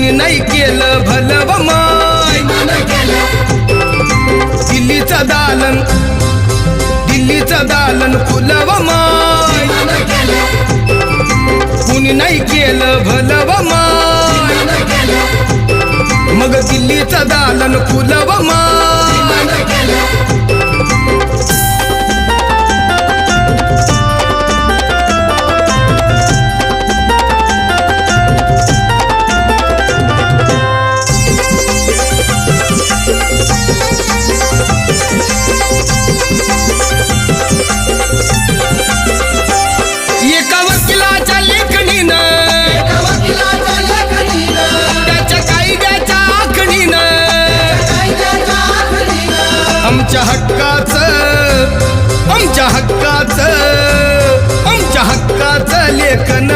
कुणी नाही केलं भलं व माय दिल्लीचं दालन फुलं व माय कुणी नाही केलं भलं व माय मग दिल्लीचं दालन फुलं व माय एका वकिलाच्या लेखणीनं त्याच्या कायद्याच्या आखणीनं आमच्या हक्काचं लेखन